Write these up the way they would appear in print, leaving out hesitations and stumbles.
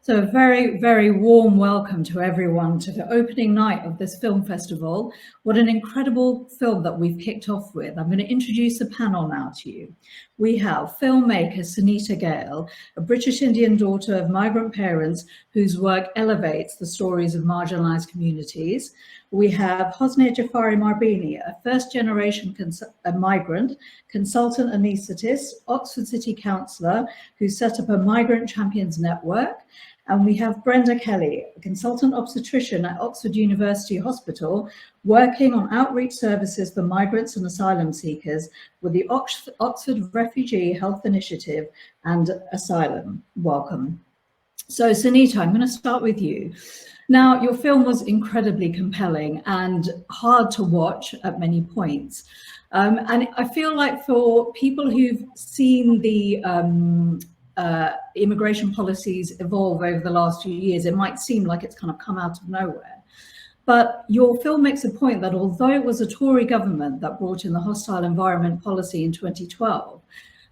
So a very, very warm welcome to everyone to the opening night of this film festival. What an incredible film that we've kicked off with. I'm going to introduce the panel now to you. We have filmmaker Sonita Gale, a British Indian daughter of migrant parents whose work elevates the stories of marginalized communities. We have Hosnieh Djafari-Marbini, a first-generation migrant, consultant anaesthetist, Oxford City councillor who set up a migrant champions network. And we have Brenda Kelly, a consultant obstetrician at Oxford University Hospital, working on outreach services for migrants and asylum seekers with the Oxford Refugee Health Initiative and Asylum. Welcome. So Sonita, I'm going to start with you. Now, your film was incredibly compelling and hard to watch at many points. And I feel like for people who've seen the immigration policies evolve over the last few years, it might seem like it's kind of come out of nowhere. But your film makes a point that although it was a Tory government that brought in the hostile environment policy in 2012,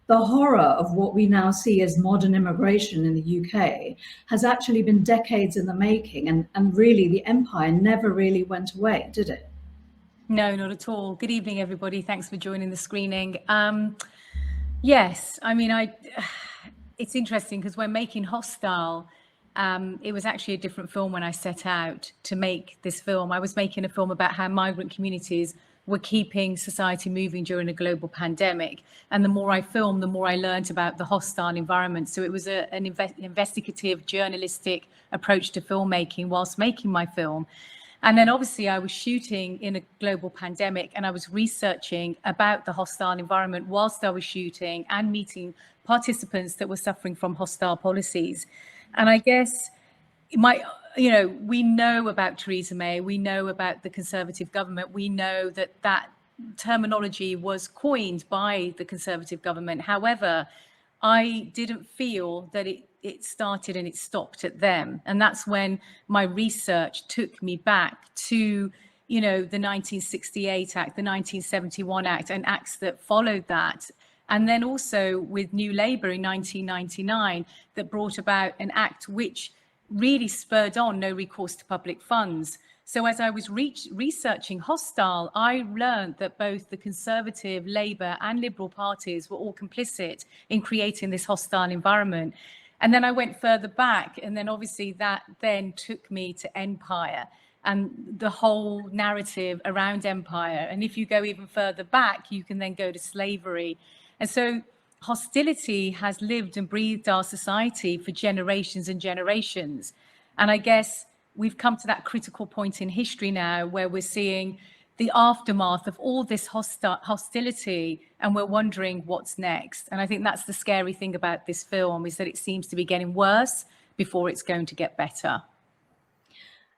the horror of what we now see as modern immigration in the UK has actually been decades in the making, and really the empire never really went away, did it? No, not at all. Good evening, everybody. Thanks for joining the screening. Yes, I mean, it's interesting because when making Hostile, it was actually a different film when I set out to make this film. I was making a film about how migrant communities were keeping society moving during a global pandemic. And the more I filmed, the more I learned about the hostile environment. So it was an investigative, journalistic approach to filmmaking whilst making my film. And then obviously I was shooting in a global pandemic and I was researching about the hostile environment whilst I was shooting and meeting participants that were suffering from hostile policies. And I guess we know about Theresa May, we know about the Conservative government, we know that that terminology was coined by the Conservative government. However, I didn't feel that it started and it stopped at them. And that's when my research took me back to, the 1968 Act, the 1971 Act, and acts that followed that. And then also with New Labour in 1999 that brought about an act which really spurred on no recourse to public funds. So as I was researching Hostile, I learned that both the Conservative, Labour and Liberal parties were all complicit in creating this hostile environment. And then I went further back, and then obviously that then took me to Empire and the whole narrative around Empire. And if you go even further back, you can then go to slavery. And so hostility has lived and breathed our society for generations and generations. And I guess we've come to that critical point in history now where we're seeing the aftermath of all this hostility, and we're wondering what's next. And I think that's the scary thing about this film, is that it seems to be getting worse before it's going to get better.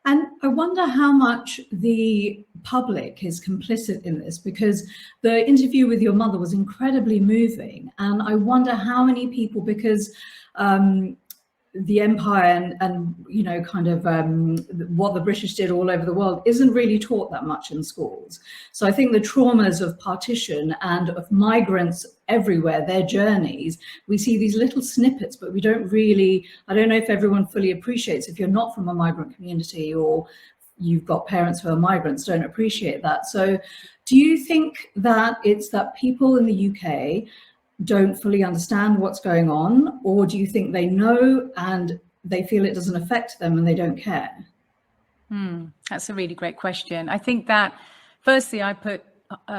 And I wonder how much the public is complicit in this, because the interview with your mother was incredibly moving. And I wonder how many people, because the empire and what the British did all over the world isn't really taught that much in schools. So I think the traumas of partition and of migrants everywhere, their journeys, we see these little snippets, but we don't really, I don't know if everyone fully appreciates, if you're not from a migrant community or you've got parents who are migrants, don't appreciate that. So do you think that it's that people in the UK don't fully understand what's going on, or do you think they know and they feel it doesn't affect them and they don't care? That's a really great question. I think that firstly, I put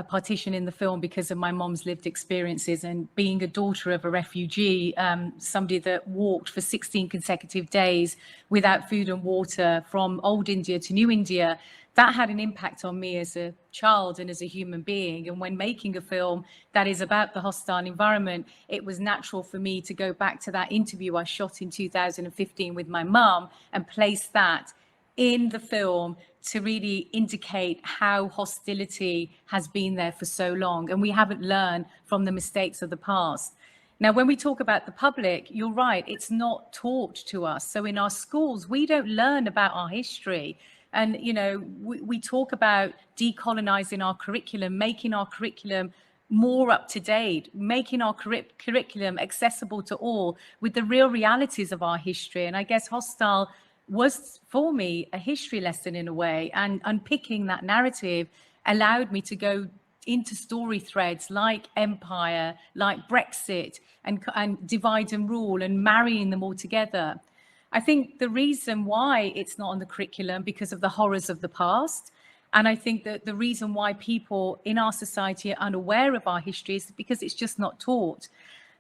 partition in the film because of my mom's lived experiences, and being a daughter of a refugee, somebody that walked for 16 consecutive days without food and water from old India to new India. That had an impact on me as a child and as a human being. And when making a film that is about the hostile environment, it was natural for me to go back to that interview I shot in 2015 with my mum and place that in the film to really indicate how hostility has been there for so long. And we haven't learned from the mistakes of the past. Now, when we talk about the public, you're right, it's not taught to us. So in our schools, we don't learn about our history. And, we talk about decolonizing our curriculum, making our curriculum more up to date, making our curriculum accessible to all with the real realities of our history. And I guess Hostel was, for me, a history lesson in a way, and unpicking that narrative allowed me to go into story threads like empire, like Brexit, and divide and rule, and marrying them all together. I think the reason why it's not on the curriculum because of the horrors of the past. And I think that the reason why people in our society are unaware of our history is because it's just not taught.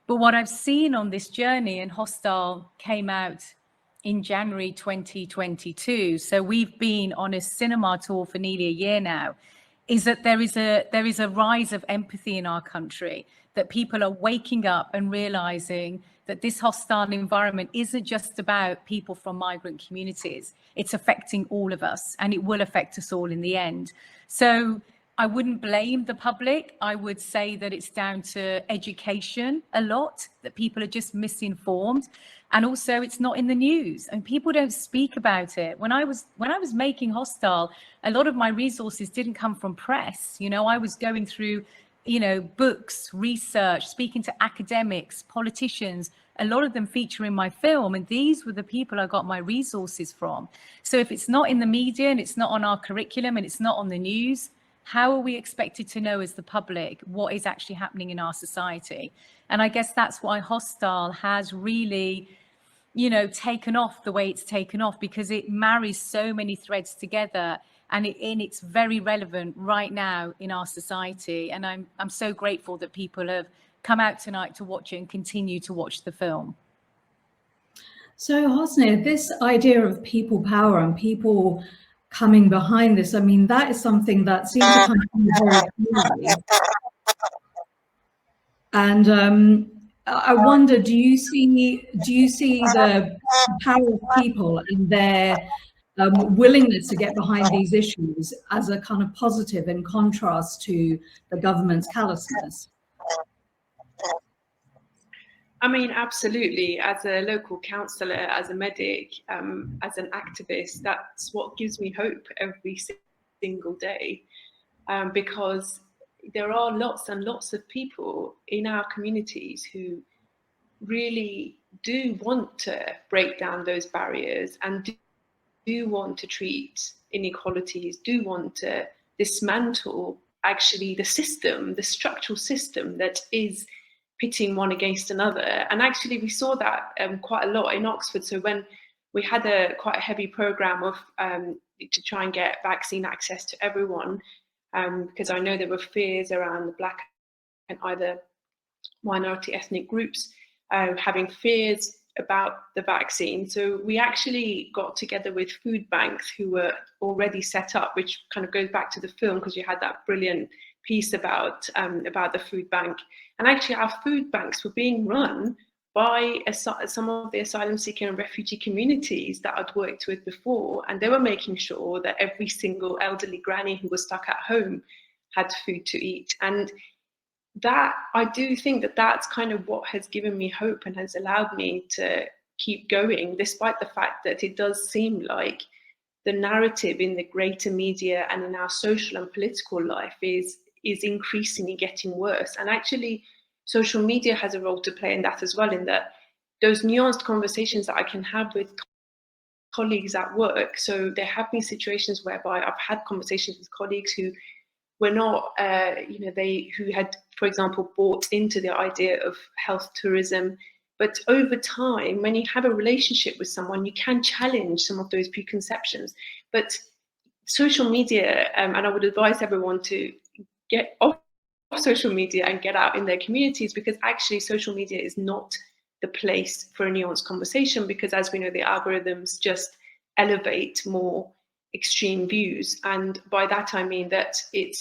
But what I've seen on this journey, and Hostel came out in January 2022, so we've been on a cinema tour for nearly a year now, is that there is a rise of empathy in our country, that people are waking up and realizing that this hostile environment isn't just about people from migrant communities. It's affecting all of us, and it will affect us all in the end. So I wouldn't blame the public. I would say that it's down to education a lot, that people are just misinformed. And also it's not in the news, and people don't speak about it. When I was making Hostel, a lot of my resources didn't come from press. You know, I was going through, you know, books, research, speaking to academics, politicians, a lot of them feature in my film, and these were the people I got my resources from. So if it's not in the media and it's not on our curriculum and it's not on the news, how are we expected to know as the public what is actually happening in our society? And I guess that's why Hostel has really, you know, taken off the way it's taken off, because it marries so many threads together, and it's very relevant right now in our society. And I'm so grateful that people have come out tonight to watch it and continue to watch the film. So Hosnieh, this idea of people power and people coming behind this, I mean, that is something that seems to come very clearly. And I wonder, do you see the power of people and their willingness to get behind these issues as a kind of positive in contrast to the government's callousness? I mean, absolutely. As a local counsellor, as a medic, as an activist, that's what gives me hope every single day, because there are lots and lots of people in our communities who really do want to break down those barriers and do want to treat inequalities, do want to dismantle actually the system, the structural system that is pitting one against another. And actually we saw that quite a lot in Oxford. So when we had quite a heavy program of to try and get vaccine access to everyone, because I know there were fears around the Black and either minority ethnic groups having fears about the vaccine. So we actually got together with food banks who were already set up, which kind of goes back to the film, because you had that brilliant piece about the food bank. And actually our food banks were being run by some of the asylum seeker and refugee communities that I'd worked with before, and they were making sure that every single elderly granny who was stuck at home had food to eat. And that, I do think that that's kind of what has given me hope and has allowed me to keep going, despite the fact that it does seem like the narrative in the greater media and in our social and political life is increasingly getting worse. And actually social media has a role to play in that as well, in that those nuanced conversations that I can have with colleagues at work. So there have been situations whereby I've had conversations with colleagues who were not, who had, for example, bought into the idea of health tourism. But over time, when you have a relationship with someone, you can challenge some of those preconceptions. But social media, and I would advise everyone to get off social media and get out in their communities, because actually social media is not the place for a nuanced conversation, because as we know, the algorithms just elevate more extreme views. And by that I mean that it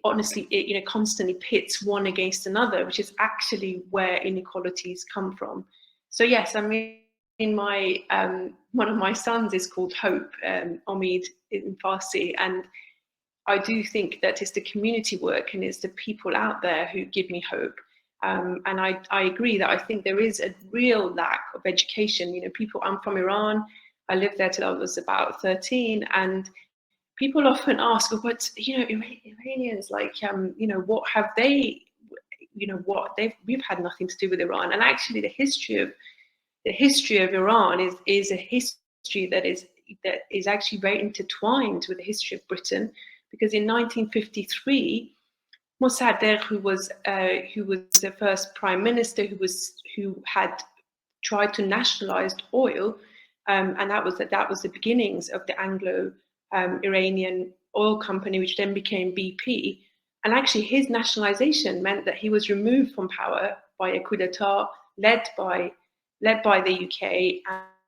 honestly constantly pits one against another, which is actually where inequalities come from. So yes, I mean, in my one of my sons is called Hope, Omid in Farsi, and I do think that it's the community work and it's the people out there who give me hope. And I agree that I think there is a real lack of education. You know, people, I'm from Iran, I lived there till I was about 13, and people often ask, but, you know, Iranians, like, what have they you know, we've had nothing to do with Iran. And actually the history of Iran is a history that is actually very intertwined with the history of Britain, because in 1953, Mossadegh, who was the first prime minister who had tried to nationalize oil, and that was the beginnings of the Anglo-Iranian oil company, which then became BP. And actually, his nationalization meant that he was removed from power by a coup d'état led by the UK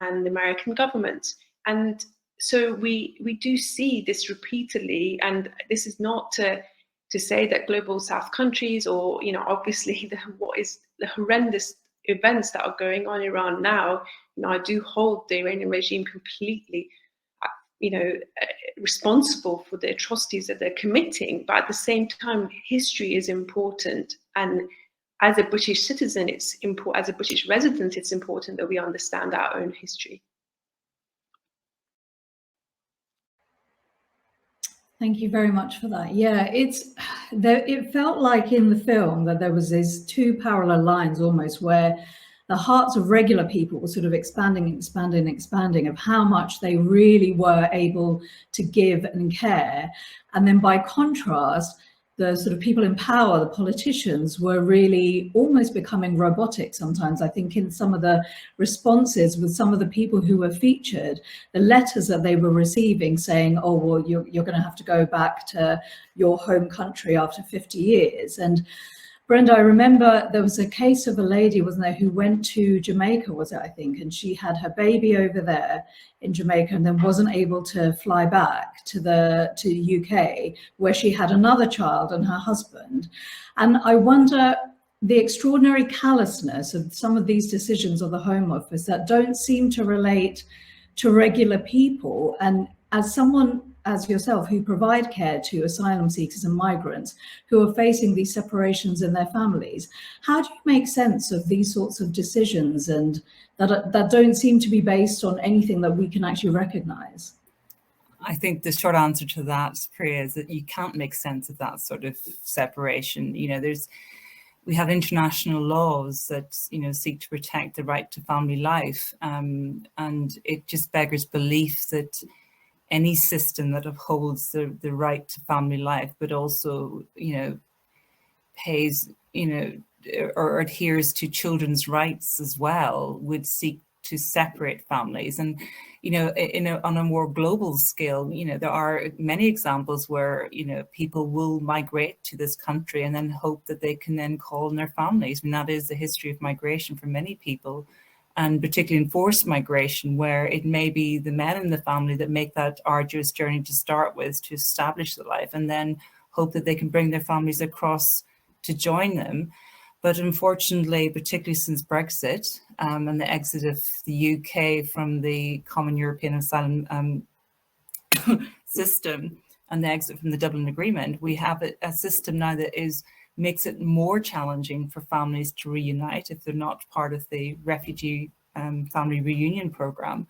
and the American government. And so we do see this repeatedly, and this is not to say that global South countries, or, you know, obviously what is the horrendous events that are going on in Iran now, you know, I do hold the Iranian regime completely, you know, responsible for the atrocities that they're committing. But at the same time, history is important, and as a British citizen, it's important. As a British resident, it's important that we understand our own history. Thank you very much for that. Yeah, it felt like in the film that there was these two parallel lines almost, where the hearts of regular people were sort of expanding of how much they really were able to give and care. And then by contrast, the sort of people in power, the politicians, were really almost becoming robotic sometimes. I think in some of the responses with some of the people who were featured, the letters that they were receiving saying, oh, well, you're going to have to go back to your home country after 50 years. And Brenda, I remember there was a case of a lady, wasn't there, who went to Jamaica, was it, I think, and she had her baby over there in Jamaica and then wasn't able to fly back to the UK, where she had another child and her husband. And I wonder the extraordinary callousness of some of these decisions of the Home Office that don't seem to relate to regular people. And as someone as yourself who provide care to asylum seekers and migrants who are facing these separations in their families, how do you make sense of these sorts of decisions, and that don't seem to be based on anything that we can actually recognize? I think the short answer to that, Priya, is that you can't make sense of that sort of separation. You know, we have international laws that, you know, seek to protect the right to family life, and it just beggars belief that any system that upholds the right to family life, but also, you know, pays, you know, or adheres to children's rights as well, would seek to separate families. And, you know, on a more global scale, you know, there are many examples where, you know, people will migrate to this country and then hope that they can then call on their families. And that is the history of migration for many people, and particularly in forced migration, where it may be the men in the family that make that arduous journey to start with, to establish the life, and then hope that they can bring their families across to join them. But unfortunately, particularly since Brexit and the exit of the UK from the Common European Asylum system and the exit from the Dublin Agreement, we have a system now that makes it more challenging for families to reunite if they're not part of the refugee family reunion program.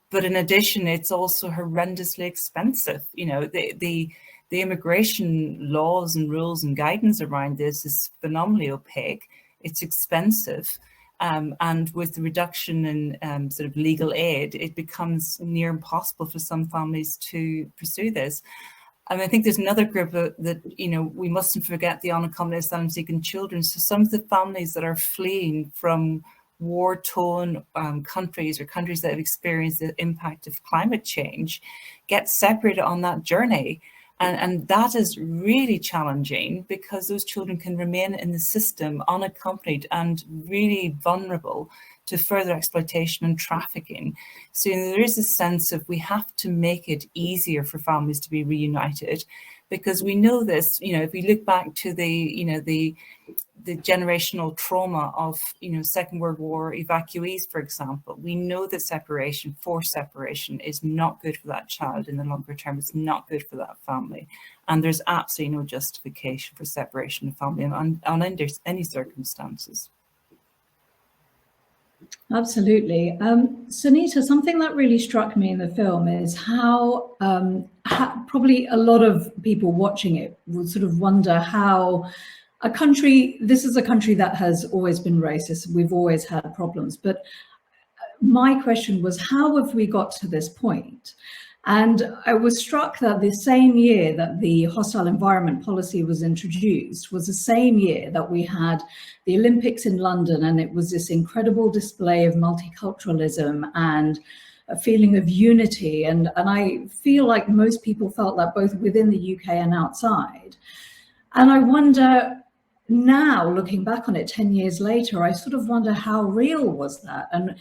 But in addition, it's also horrendously expensive. You know, the immigration laws and rules and guidance around this is phenomenally opaque. It's expensive. And with the reduction in sort of legal aid, it becomes near impossible for some families to pursue this. And I think there's another group that, you know, we mustn't forget, the unaccompanied asylum seeking children. So some of the families that are fleeing from war-torn countries, or countries that have experienced the impact of climate change, get separated on that journey. And that is really challenging, because those children can remain in the system unaccompanied and really vulnerable to further exploitation and trafficking. So, you know, there is a sense of we have to make it easier for families to be reunited, because we know this, you know, if we look back to the generational trauma of, you know, Second World War evacuees, for example, we know that forced separation is not good for that child in the longer term. It's not good for that family. And there's absolutely no justification for separation of family on any circumstances. Absolutely. Sonita, something that really struck me in the film is how probably a lot of people watching it would sort of wonder how this is a country that has always been racist. We've always had problems. But my question was, how have we got to this point? And I was struck that the same year that the hostile environment policy was introduced was the same year that we had the Olympics in London, and it was this incredible display of multiculturalism and a feeling of unity. And I feel like most people felt that both within the UK and outside. And I wonder, now looking back on it 10 years later, I sort of wonder, how real was that? And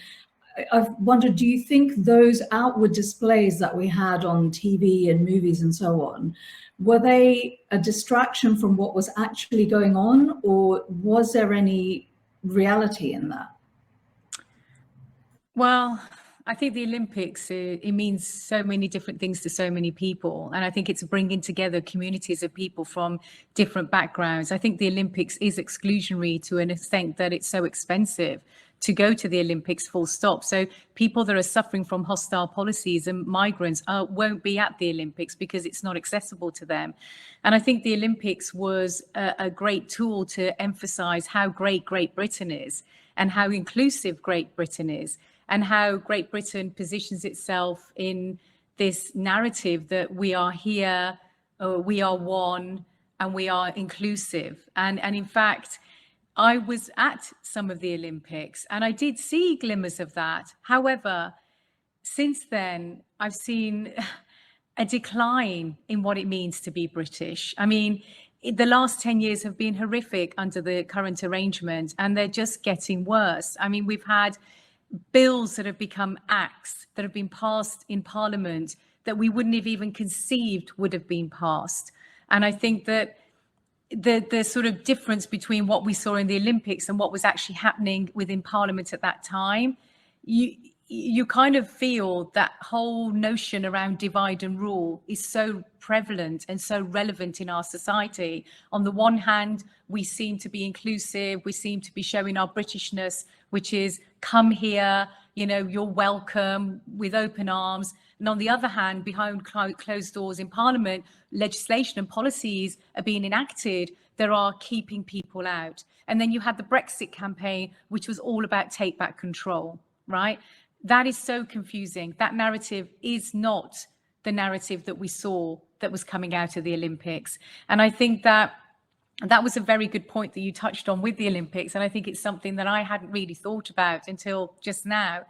I've wondered, do you think those outward displays that we had on TV and movies and so on, were they a distraction from what was actually going on, or was there any reality in that? Well, I think the Olympics, it means so many different things to so many people. And I think it's bringing together communities of people from different backgrounds. I think the Olympics is exclusionary to an extent that it's so expensive to go to the Olympics, full stop. So people that are suffering from hostile policies and migrants won't be at the Olympics because it's not accessible to them. And I think the Olympics was a great tool to emphasize how great Great Britain is and how inclusive Great Britain is, and how Great Britain positions itself in this narrative that we are here, we are one, and we are inclusive. And in fact, I was at some of the Olympics and I did see glimmers of that. However, since then, I've seen a decline in what it means to be British. I mean, the last 10 years have been horrific under the current arrangement, and they're just getting worse. I mean, we've had bills that have become acts that have been passed in Parliament that we wouldn't have even conceived would have been passed. And I think that the sort of difference between what we saw in the Olympics and what was actually happening within Parliament at that time, you kind of feel that whole notion around divide and rule is so prevalent and so relevant in our society. On the one hand, we seem to be inclusive, we seem to be showing our Britishness, which is come here, you know, you're welcome with open arms. And on the other hand, behind closed doors in Parliament, legislation and policies are being enacted that are keeping people out. And then you had the Brexit campaign, which was all about take back control, right? That is so confusing. That narrative is not the narrative that we saw that was coming out of the Olympics. And I think that was a very good point that you touched on with the Olympics. And I think it's something that I hadn't really thought about until just now.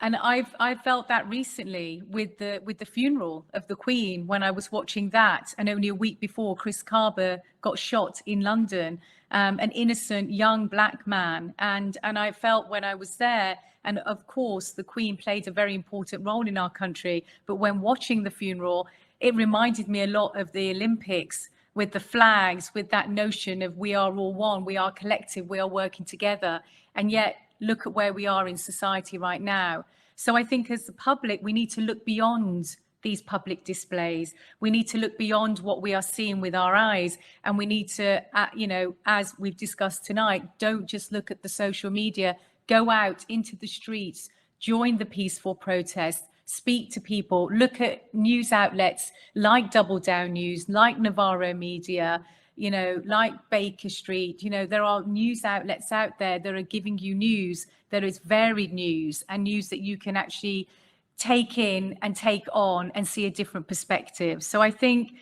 And I've felt that recently with the funeral of the Queen, when I was watching that, and only a week before Chris Carber got shot in London, an innocent young black man. And I felt when I was there, and of course the Queen played a very important role in our country, but when watching the funeral, it reminded me a lot of the Olympics, with the flags, with that notion of we are all one, we are collective, we are working together. And yet look at where we are in society right now. So I think as the public, we need to look beyond these public displays. We need to look beyond what we are seeing with our eyes. And we need to, you know, as we've discussed tonight, don't just look at the social media, go out into the streets, join the peaceful protests, speak to people, look at news outlets like Double Down News, like Navarro Media, you know, like Baker Street. You know, there are news outlets out there that are giving you news that is varied news, and news that you can actually take in and take on and see a different perspective. So I think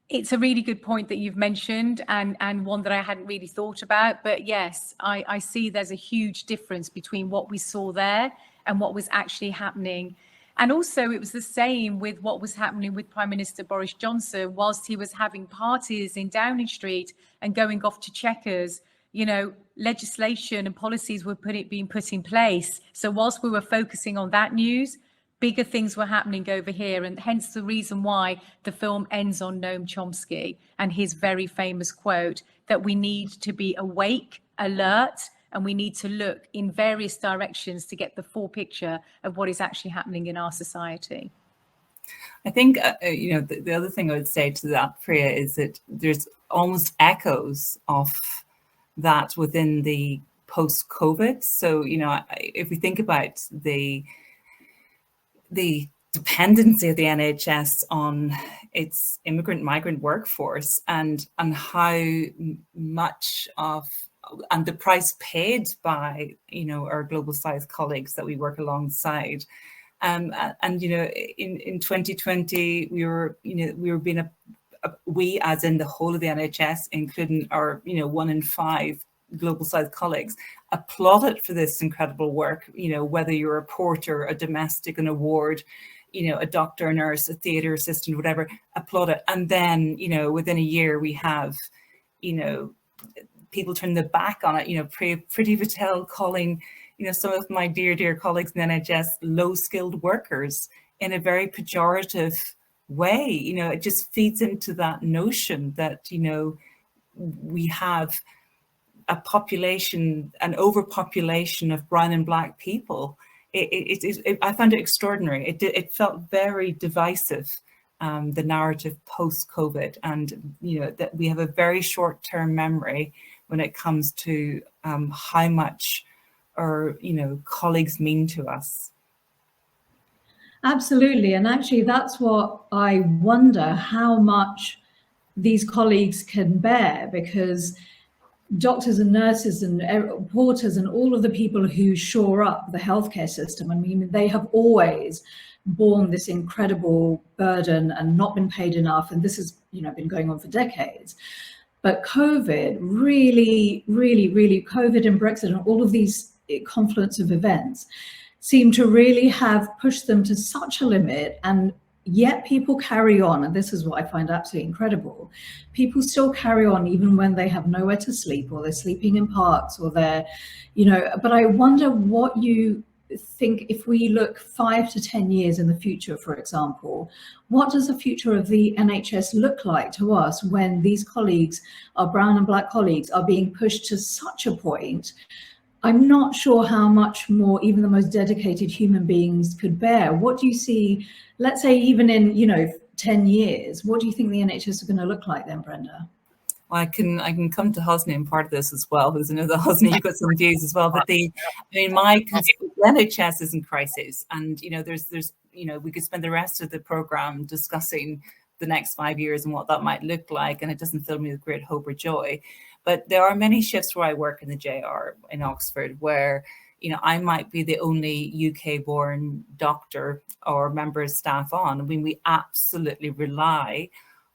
it's a really good point that you've mentioned, and one that I hadn't really thought about. But yes, I see there's a huge difference between what we saw there and what was actually happening. And also it was the same with what was happening with Prime Minister Boris Johnson. Whilst he was having parties in Downing Street and going off to Chequers, you know, legislation and policies were being put in place. So whilst we were focusing on that news, bigger things were happening over here. And hence the reason why the film ends on Noam Chomsky and his very famous quote that we need to be awake, alert, and we need to look in various directions to get the full picture of what is actually happening in our society. I think, you know, the other thing I would say to that, Priya, is that there's almost echoes of that within the post-COVID. So, you know, if we think about the dependency of the NHS on its migrant workforce, and how much of, and the price paid by, you know, our global South colleagues that we work alongside. And you know, in 2020, we were being we, as in the whole of the NHS, including our, you know, 1 in 5 global South colleagues, applauded for this incredible work. You know, whether you're a porter, a domestic, an award, you know, a doctor, a nurse, a theatre assistant, whatever, applaud it. And then, you know, within a year, we have, you know, people turn their back on it. You know, Priti Patel calling, you know, some of my dear colleagues in the NHS low-skilled workers in a very pejorative way. You know, it just feeds into that notion that, you know, we have a population, an overpopulation of brown and black people. I found it extraordinary. It felt very divisive, the narrative post-COVID, and, you know, that we have a very short-term memory when it comes to how much our, you know, colleagues mean to us. Absolutely. And actually, that's what I wonder, how much these colleagues can bear, because doctors and nurses and porters and all of the people who shore up the healthcare system, I mean, they have always borne this incredible burden and not been paid enough. And this has, you know, been going on for decades. But COVID really, COVID and Brexit and all of these confluence of events seem to really have pushed them to such a limit, and yet people carry on. And this is what I find absolutely incredible. People still carry on even when they have nowhere to sleep, or they're sleeping in parks, or they're, you know, but I wonder what you think, if we look 5 to 10 years in the future, for example, what does the future of the NHS look like to us when these colleagues, our brown and black colleagues, are being pushed to such a point? I'm not sure how much more even the most dedicated human beings could bear. What do you see, let's say even in, you know, 10 years, what do you think the NHS is going to look like then, Brenda? Well, I can come to Hosnieh in part of this as well, because I know that Hosnieh, you've got some views as well. But the NHS is in crisis, and, you know, there's you know, we could spend the rest of the programme discussing the next 5 years and what that might look like, and it doesn't fill me with great hope or joy. But there are many shifts where I work in the JR in Oxford where, you know, I might be the only UK-born doctor or member of staff on. I mean, we absolutely rely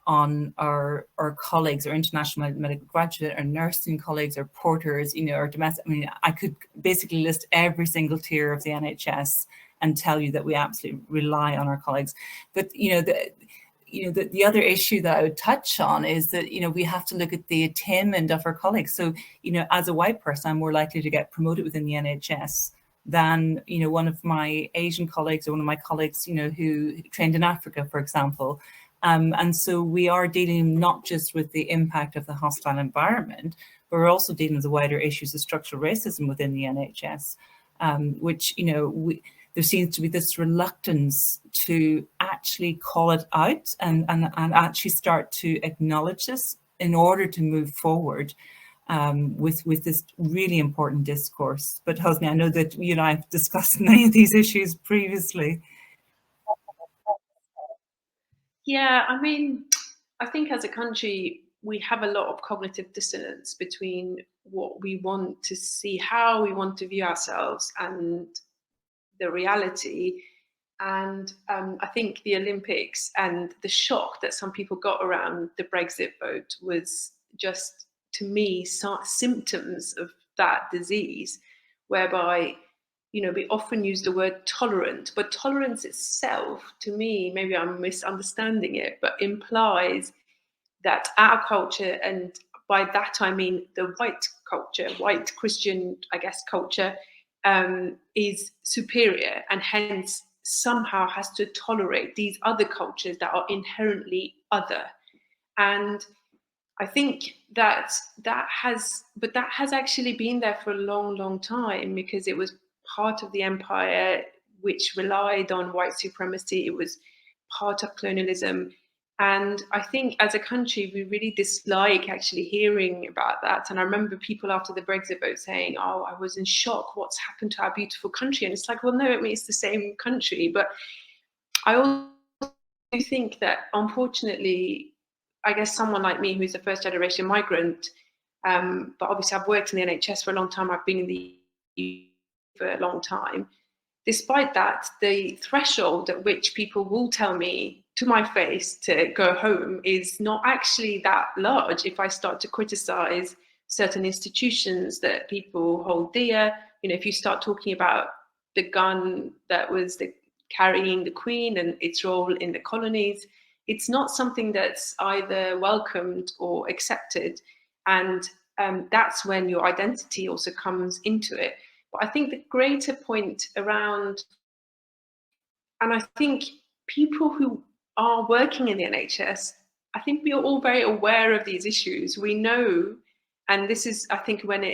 on our colleagues, our international medical graduate, our nursing colleagues, our porters, you know, our domestic. I mean, I could basically list every single tier of the NHS and tell you that we absolutely rely on our colleagues. But, you know, the other issue that I would touch on is that, you know, we have to look at the attainment of our colleagues. So, you know, as a white person, I'm more likely to get promoted within the NHS than, you know, one of my Asian colleagues or one of my colleagues, you know, who trained in Africa, for example. And so we are dealing not just with the impact of the hostile environment, but we're also dealing with the wider issues of structural racism within the NHS, which, you know, there seems to be this reluctance to actually call it out and actually start to acknowledge this in order to move forward with this really important discourse. But Hosnieh, I know that you and I have discussed many of these issues previously. Yeah, I mean, I think as a country, we have a lot of cognitive dissonance between what we want to see, how we want to view ourselves, and the reality. And I think the Olympics and the shock that some people got around the Brexit vote was just, to me, symptoms of that disease, whereby, you know, we often use the word tolerant, but tolerance itself, to me, maybe I'm misunderstanding it, but implies that our culture, and by that I mean the white culture, white Christian, I guess, culture, is superior, and hence somehow has to tolerate these other cultures that are inherently other. And I think that has actually been there for a long time, because it was part of the empire which relied on white supremacy. It was part of colonialism. And I think as a country, we really dislike actually hearing about that. And I remember people after the Brexit vote saying, oh, I was in shock, what's happened to our beautiful country? And it's like, well, no, I mean, it's the same country. But I also think that, unfortunately, I guess someone like me who's a first generation migrant, but obviously I've worked in the NHS for a long time, I've been in the EU for a long time. Despite that, the threshold at which people will tell me to my face to go home is not actually that large if I start to criticize certain institutions that people hold dear. You know, if you start talking about the gun that was carrying the Queen and its role in the colonies, it's not something that's either welcomed or accepted. And that's when your identity also comes into it. But I think the greater point around, and I think people who are working in the NHS, I think we are all very aware of these issues. We know, and this is, I think, when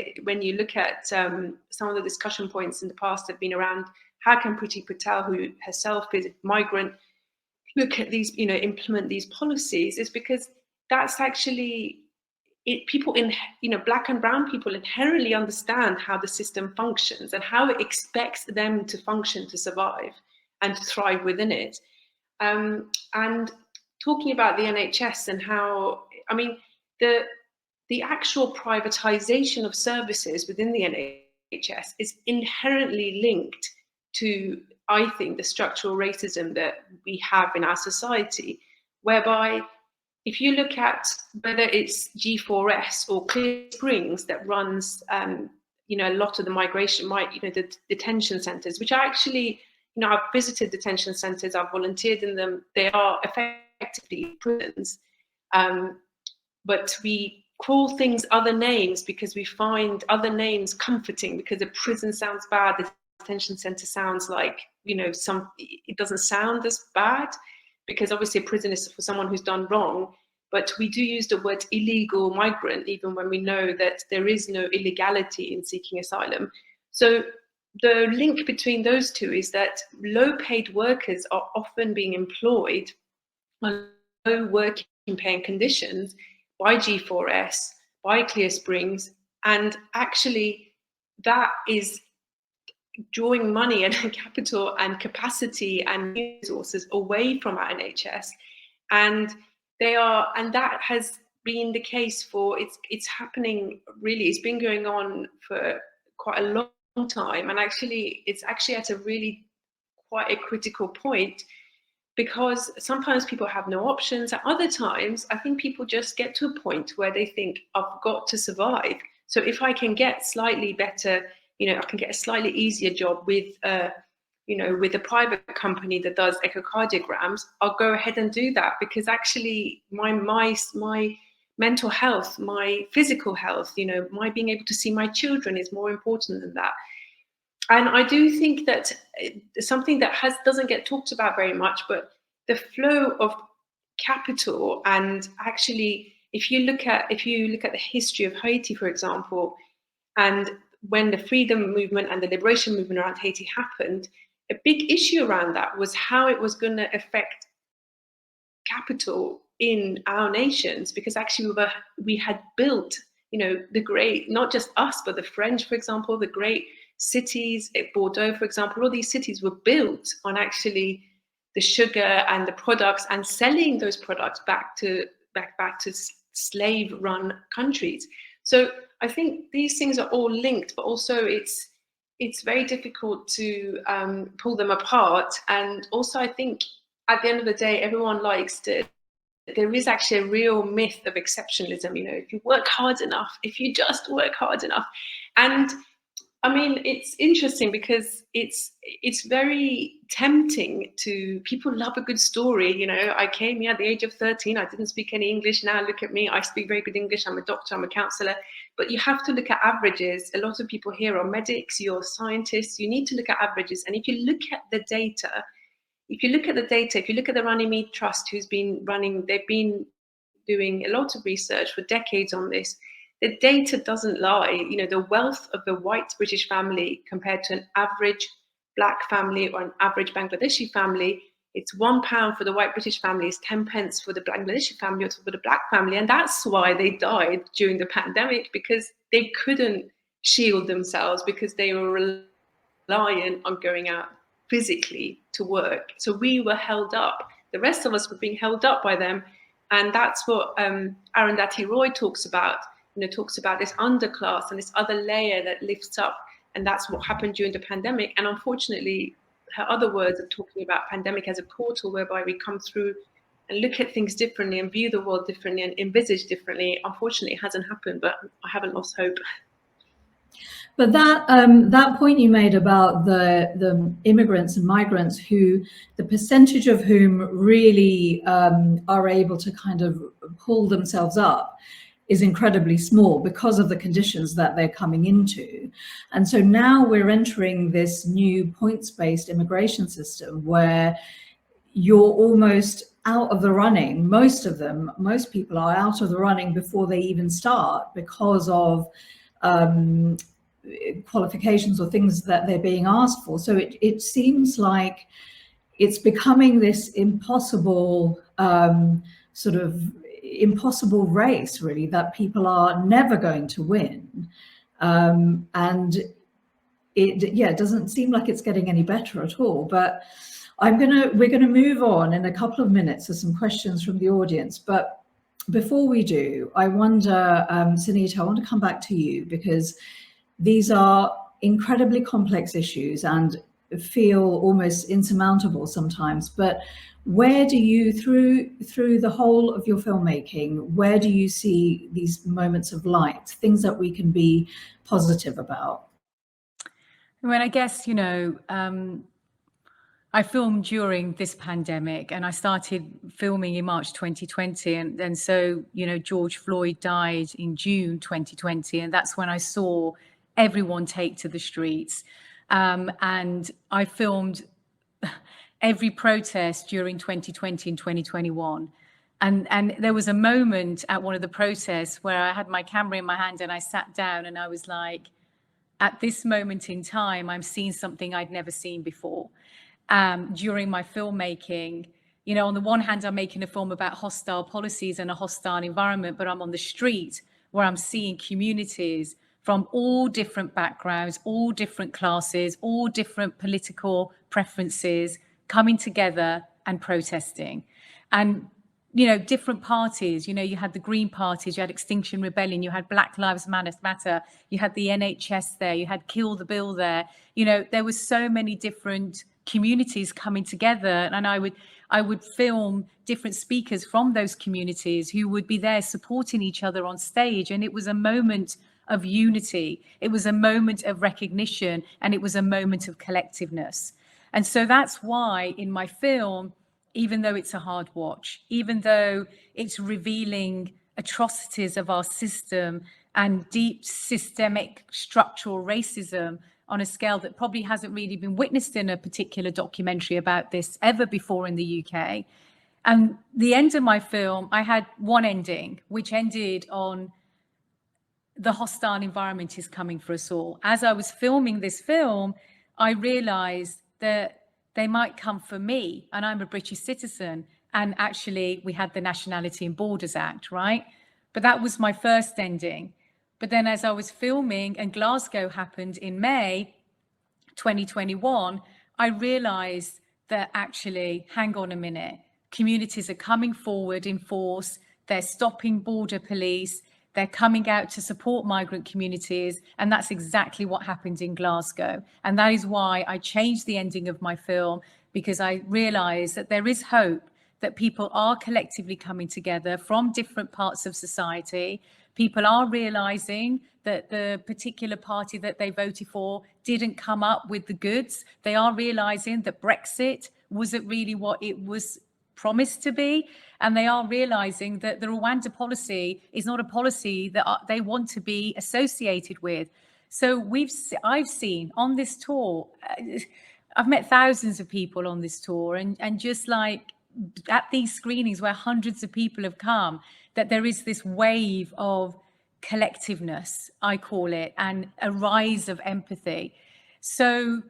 you look at some of the discussion points in the past have been around how can Priti Patel, who herself is a migrant, look at these, you know, implement these policies, is because that's actually it. People in, you know, Black and brown people inherently understand how the system functions and how it expects them to function to survive and to thrive within it. And talking about the NHS and how, I mean, the actual privatization of services within the NHS is inherently linked to, I think, the structural racism that we have in our society, whereby if you look at whether it's G4S or Clear Springs that runs, you know, a lot of the migration, you know, the detention centres, which are actually, you know, I've visited detention centres, I've volunteered in them. They are effectively prisons, but we call things other names because we find other names comforting, because a prison sounds bad, the detention centre sounds like, you know, it doesn't sound as bad, because obviously a prison is for someone who's done wrong. But we do use the word illegal migrant, even when we know that there is no illegality in seeking asylum. So the link between those two is that low-paid workers are often being employed on low working paying conditions by G4S, by Clear Springs, and actually that is drawing money and capital and capacity and resources away from our NHS. And that has been the case for, it's happening really, it's been going on for quite a long time, and actually it's actually at a really quite a critical point, because sometimes people have no options. At other times, I think people just get to a point where they think, I've got to survive. So if I can get slightly better, you know, I can get a slightly easier job with, you know, with a private company that does echocardiograms, I'll go ahead and do that, because actually my mental health, my physical health, you know, my being able to see my children is more important than that. And I do think that something that doesn't get talked about very much, but the flow of capital, and actually, if you look at the history of Haiti, for example, and when the freedom movement and the liberation movement around Haiti happened, a big issue around that was how it was going to affect capital in our nations, because actually we had built, you know, the great, not just us, but the French, for example, the great cities, Bordeaux, for example, all these cities were built on actually the sugar and the products, and selling those products back to slave-run countries. So I think these things are all linked, but also it's very difficult to pull them apart. And also, I think at the end of the day, everyone likes to. There is actually a real myth of exceptionalism. You know, if you work hard enough, if you just work hard enough, and I mean, it's interesting because it's very tempting to, people love a good story. You know, I came here at the age of 13, I didn't speak any English. Now look at me, I speak very good English. I'm a doctor, I'm a counsellor. But you have to look at averages. A lot of people here are medics, you're scientists. You need to look at averages. And if you look at the data, if you look at the Runnymede Trust, they've been doing a lot of research for decades on this. The data doesn't lie. You know, the wealth of the white British family compared to an average Black family or an average Bangladeshi family, it's £1 for the white British family, it's 10 pence for the Bangladeshi family or for the Black family. And that's why they died during the pandemic, because they couldn't shield themselves, because they were reliant on going out physically to work. So we were held up. The rest of us were being held up by them. And that's what Arundhati Roy talks about. Talks about this underclass and this other layer that lifts up. And that's what happened during the pandemic. And unfortunately, her other words of talking about pandemic as a portal whereby we come through and look at things differently and view the world differently and envisage differently. Unfortunately, it hasn't happened, but I haven't lost hope. But that point you made about the immigrants and migrants, who the percentage of whom really are able to kind of pull themselves up, is incredibly small because of the conditions that they're coming into. And so now we're entering this new points-based immigration system where you're almost out of the running. Most people are out of the running before they even start because of qualifications or things that they're being asked for. So it seems like it's becoming this impossible sort of impossible race, really, that people are never going to win. And it doesn't seem like it's getting any better at all. But we're gonna move on in a couple of minutes to some questions from the audience. But before we do, I wonder, Sonita, I want to come back to you, because these are incredibly complex issues and feel almost insurmountable sometimes. But where do you, through the whole of your filmmaking, where do you see these moments of light, things that we can be positive about? I mean, I guess, I filmed during this pandemic, and I started filming in March 2020. And so, George Floyd died in June 2020. And that's when I saw everyone take to the streets. And I filmed every protest during 2020 and 2021. And there was a moment at one of the protests where I had my camera in my hand and I sat down and I was like, at this moment in time, I'm seeing something I'd never seen before. During my filmmaking, on the one hand, I'm making a film about hostile policies and a hostile environment, but I'm on the street where I'm seeing communities from all different backgrounds, all different classes, all different political preferences coming together and protesting. And, different parties, you had the Green parties, you had Extinction Rebellion, you had Black Lives Matter, you had the NHS there, you had Kill the Bill there. There was so many different communities coming together, and I would film different speakers from those communities who would be there supporting each other on stage. And it was a moment of unity. It was a moment of recognition, and it was a moment of collectiveness. And so that's why in my film, even though it's a hard watch, even though it's revealing atrocities of our system and deep systemic structural racism on a scale that probably hasn't really been witnessed in a particular documentary about this ever before in the UK. And the end of my film, I had one ending, which ended on the hostile environment is coming for us all. As I was filming this film, I realized that they might come for me, and I'm a British citizen. And actually, we had the Nationality and Borders Act, right? But that was my first ending. But then as I was filming and Glasgow happened in May 2021, I realized that actually, hang on a minute, communities are coming forward in force, they're stopping border police, they're coming out to support migrant communities. And that's exactly what happened in Glasgow. And that is why I changed the ending of my film, because I realized that there is hope, that people are collectively coming together from different parts of society. People are realizing that the particular party that they voted for didn't come up with the goods. They are realizing that Brexit wasn't really what it was promised to be. And they are realizing that the Rwanda policy is not a policy that they want to be associated with. So I've seen on this tour, I've met thousands of people on this tour, and just like at these screenings where hundreds of people have come, that there is this wave of collectiveness, I call it, and a rise of empathy. So,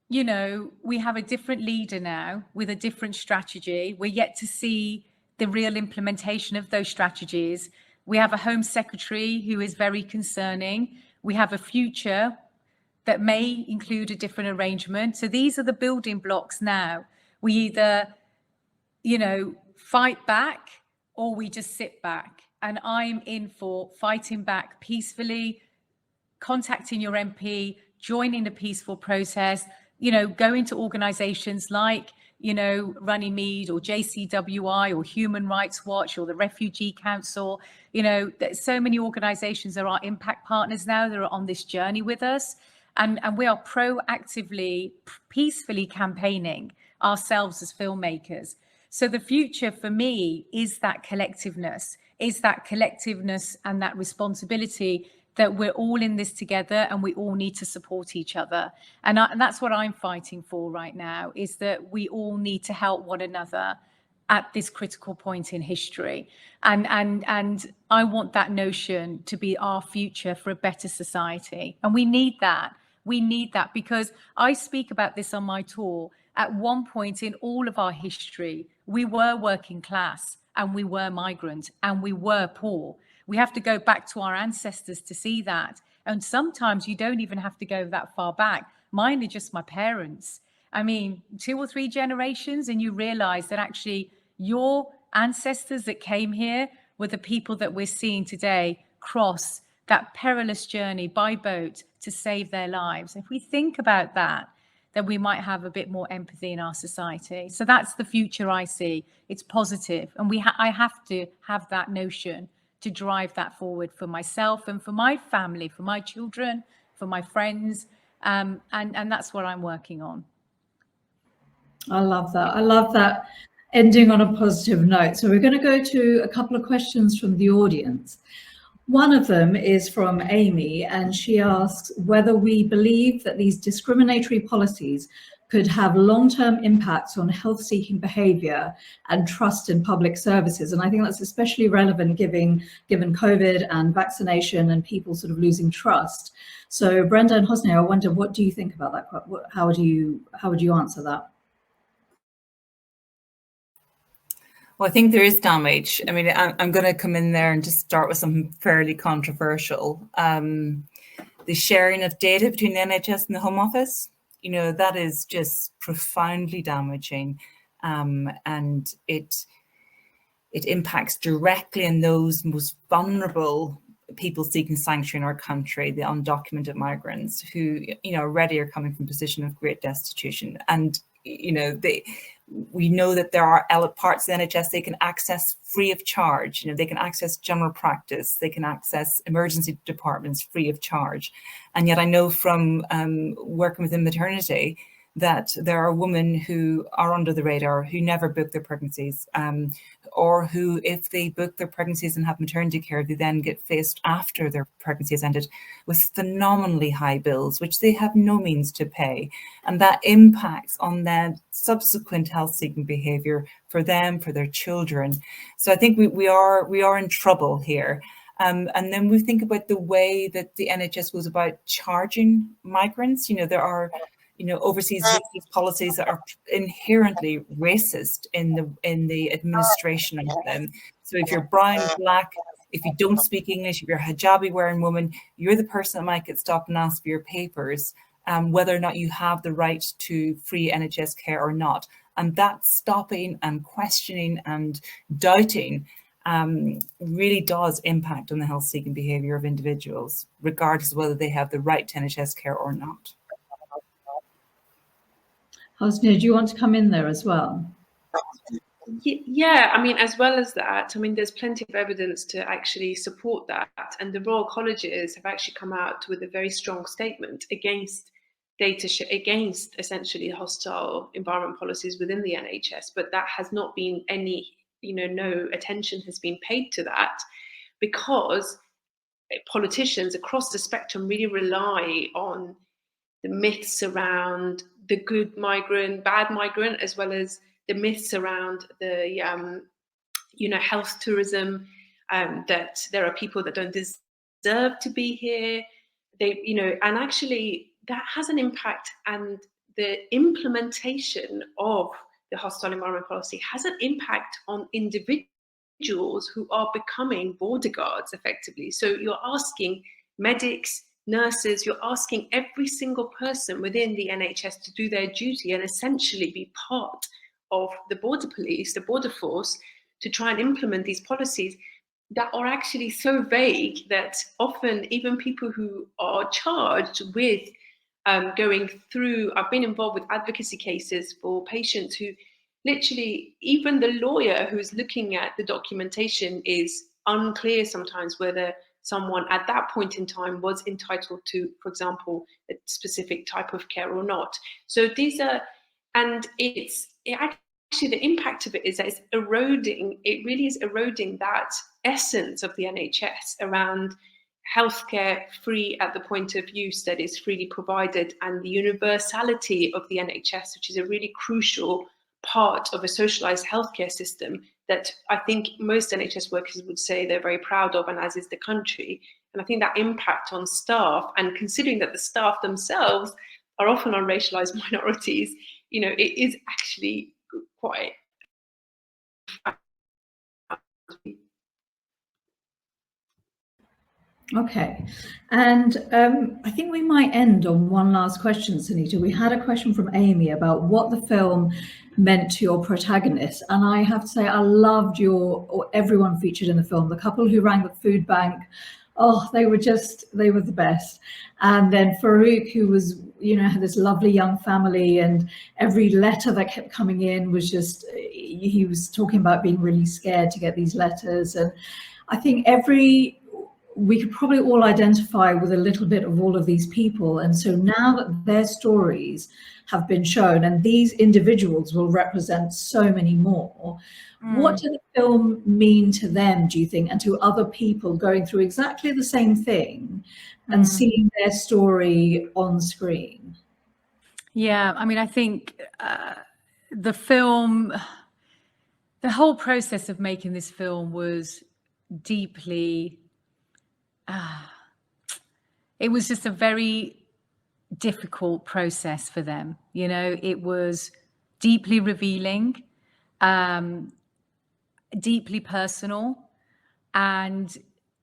we have a different leader now with a different strategy. We're yet to see the real implementation of those strategies. We have a Home Secretary who is very concerning. We have a future that may include a different arrangement. So these are the building blocks now. We either, you know, fight back or we just sit back. And I'm in for fighting back peacefully, contacting your MP, joining the peaceful process, you know, going to organizations like, you know, Runnymede or JCWI or Human Rights Watch or the Refugee Council. You know, there's so many organizations that are our impact partners now that are on this journey with us. And we are proactively, peacefully campaigning ourselves as filmmakers. So the future for me is that collectiveness and that responsibility that we're all in this together and we all need to support each other. And that's what I'm fighting for right now, is that we all need to help one another at this critical point in history. And I want that notion to be our future for a better society. And we need that. We need that, because I speak about this on my tour. At one point in all of our history, we were working class and we were migrant and we were poor. We have to go back to our ancestors to see that. And sometimes you don't even have to go that far back. Mine are just my parents. I mean, 2 or 3 generations, and you realize that actually your ancestors that came here were the people that we're seeing today cross that perilous journey by boat to save their lives. If we think about that, then we might have a bit more empathy in our society. So that's the future I see. It's positive. And I have to have that notion to drive that forward for myself and for my family, for my children, for my friends. And that's what I'm working on. I love that. I love that ending on a positive note. So we're going to go to a couple of questions from the audience. One of them is from Amy, and she asks whether we believe that these discriminatory policies could have long-term impacts on health-seeking behaviour and trust in public services. And I think that's especially relevant given COVID and vaccination and people sort of losing trust. So Brenda and Hosnieh, I wonder, what do you think about that? How would you answer that? Well, I think there is damage. I mean, I'm going to come in there and just start with something fairly controversial. The sharing of data between the NHS and the Home Office, you know, that is just profoundly damaging, and it impacts directly on those most vulnerable people seeking sanctuary in our country, the undocumented migrants who, you know, already are coming from a position of great destitution. And, you know, we know that there are parts of the NHS they can access free of charge. You know, they can access general practice, they can access emergency departments free of charge. And yet I know from working within maternity that there are women who are under the radar, who never book their pregnancies, or who, if they book their pregnancies and have maternity care, they then get faced after their pregnancy has ended with phenomenally high bills, which they have no means to pay. And that impacts on their subsequent health-seeking behaviour for them, for their children. So I think we are in trouble here. And then we think about the way that the NHS goes about charging migrants. You know, there are, you know, overseas policies that are inherently racist in the administration of them. So if you're brown, black, if you don't speak English, if you're a hijabi wearing woman, you're the person that might get stopped and asked for your papers, whether or not you have the right to free NHS care or not. And that stopping and questioning and doubting really does impact on the health-seeking behaviour of individuals, regardless of whether they have the right to NHS care or not. Hosnieh, do you want to come in there as well? Yeah, I mean, as well as that, I mean, there's plenty of evidence to actually support that. And the Royal Colleges have actually come out with a very strong statement against against essentially hostile environment policies within the NHS. But that has not been any, you know, no attention has been paid to that, because politicians across the spectrum really rely on the myths around the good migrant, bad migrant, as well as the myths around the, you know, health tourism, that there are people that don't deserve to be here. They, you know, and actually that has an impact, and the implementation of the hostile environment policy has an impact on individuals who are becoming border guards effectively. So you're asking medics, nurses, you're asking every single person within the NHS to do their duty and essentially be part of the border police, the border force, to try and implement these policies that are actually so vague that often even people who are charged with going through, I've been involved with advocacy cases for patients who literally, even the lawyer who's looking at the documentation is unclear sometimes whether someone at that point in time was entitled to, for example, a specific type of care or not. So these are, and actually the impact of it is that it's eroding, it really is eroding that essence of the NHS around healthcare free at the point of use that is freely provided, and the universality of the NHS, which is a really crucial part of a socialized healthcare system that I think most NHS workers would say they're very proud of, and as is the country. And I think that impact on staff, and considering that the staff themselves are often on racialized minorities, you know, it is actually quite. Okay, and I think we might end on one last question, Sonita. We had a question from Amy about what the film meant to your protagonist, and I have to say I loved everyone featured in the film. The couple who rang the food bank, oh, they were the best. And then Farouk, who was, you know, had this lovely young family, and every letter that kept coming in was just, he was talking about being really scared to get these letters. And I think we could probably all identify with a little bit of all of these people. And so now that their stories have been shown, and these individuals will represent so many more, what did the film mean to them, do you think, and to other people going through exactly the same thing and seeing their story on screen? Yeah, I mean, I think the film, the whole process of making this film was deeply, it was just a very difficult process for them. You know, it was deeply revealing, deeply personal, and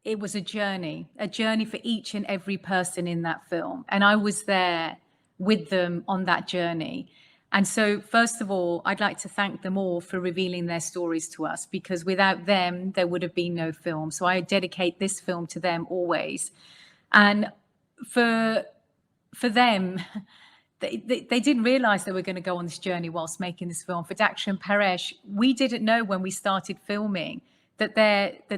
it was a journey for each and every person in that film. And I was there with them on that journey. And so, first of all, I'd like to thank them all for revealing their stories to us, because without them, there would have been no film. So I dedicate this film to them always. And for them, they didn't realize they were going to go on this journey whilst making this film. For Daksha and Paresh, we didn't know when we started filming that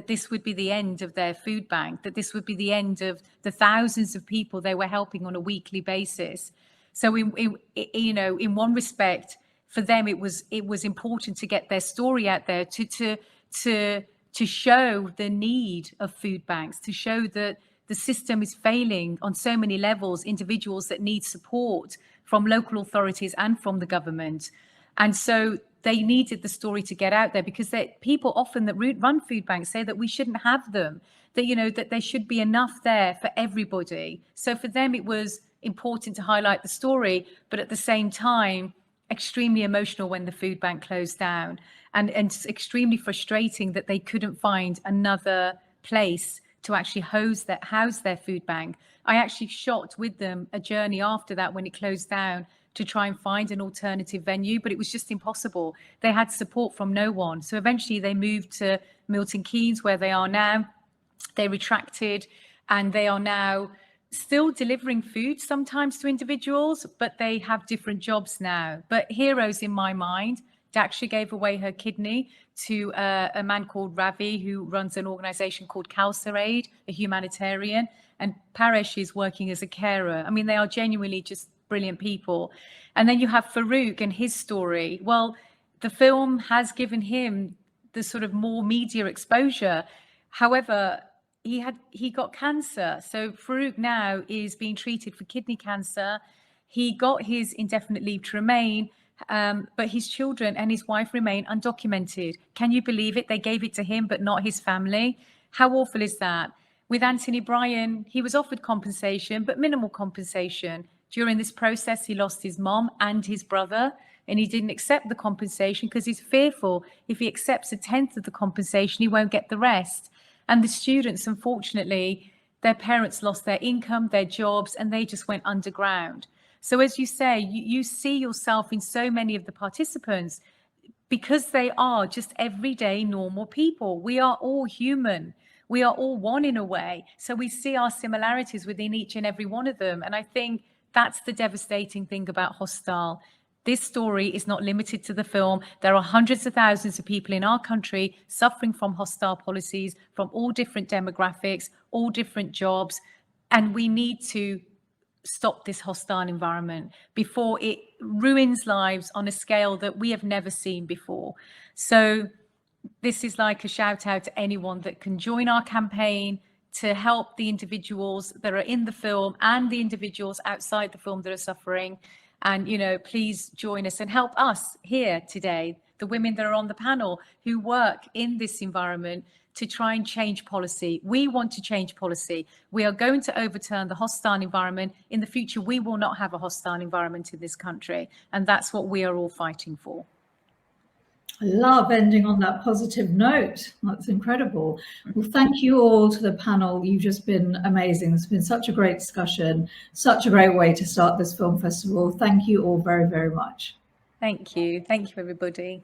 this would be the end of their food bank, that this would be the end of the thousands of people they were helping on a weekly basis. So, in one respect, for them, it was important to get their story out there, to show the need of food banks, to show that the system is failing on so many levels, individuals that need support from local authorities and from the government. And so they needed the story to get out there, because people often that run food banks say that we shouldn't have them, that there should be enough there for everybody. So for them, it was important to highlight the story, but at the same time, extremely emotional when the food bank closed down, and extremely frustrating that they couldn't find another place to actually house their food bank. I actually shot with them a journey after that when it closed down to try and find an alternative venue, but it was just impossible. They had support from no one. So eventually they moved to Milton Keynes, where they are now. They retracted, and they are now still delivering food sometimes to individuals, but they have different jobs now. But heroes in my mind, Daksha gave away her kidney to a man called Ravi, who runs an organization called Khalsa Aid, a humanitarian, and Paresh is working as a carer. I mean, they are genuinely just brilliant people. And then you have Farouk and his story. Well, the film has given him the sort of more media exposure. However, he got cancer. So Farouk now is being treated for kidney cancer. He got his indefinite leave to remain, but his children and his wife remain undocumented. Can you believe it? They gave it to him, but not his family. How awful is that? With Anthony Bryan, he was offered compensation, but minimal compensation. During this process, he lost his mom and his brother, and he didn't accept the compensation because he's fearful if he accepts 1/10 of the compensation, he won't get the rest. And the students, unfortunately, their parents lost their income, their jobs, and they just went underground. So as you say, you see yourself in so many of the participants because they are just everyday normal people. We are all human. We are all one in a way. So we see our similarities within each and every one of them. And I think that's the devastating thing about Hostel. This story is not limited to the film. There are hundreds of thousands of people in our country suffering from hostile policies, from all different demographics, all different jobs. And we need to stop this hostile environment before it ruins lives on a scale that we have never seen before. So this is like a shout out to anyone that can join our campaign to help the individuals that are in the film and the individuals outside the film that are suffering. And, you know, please join us and help us here today, the women that are on the panel who work in this environment to try and change policy. We want to change policy. We are going to overturn the hostile environment. In the future, we will not have a hostile environment in this country. And that's what we are all fighting for. I love ending on that positive note. That's incredible. Well, thank you all to the panel. You've just been amazing. It's been such a great discussion, such a great way to start this film festival. Thank you all very, very much. Thank you. Thank you, everybody.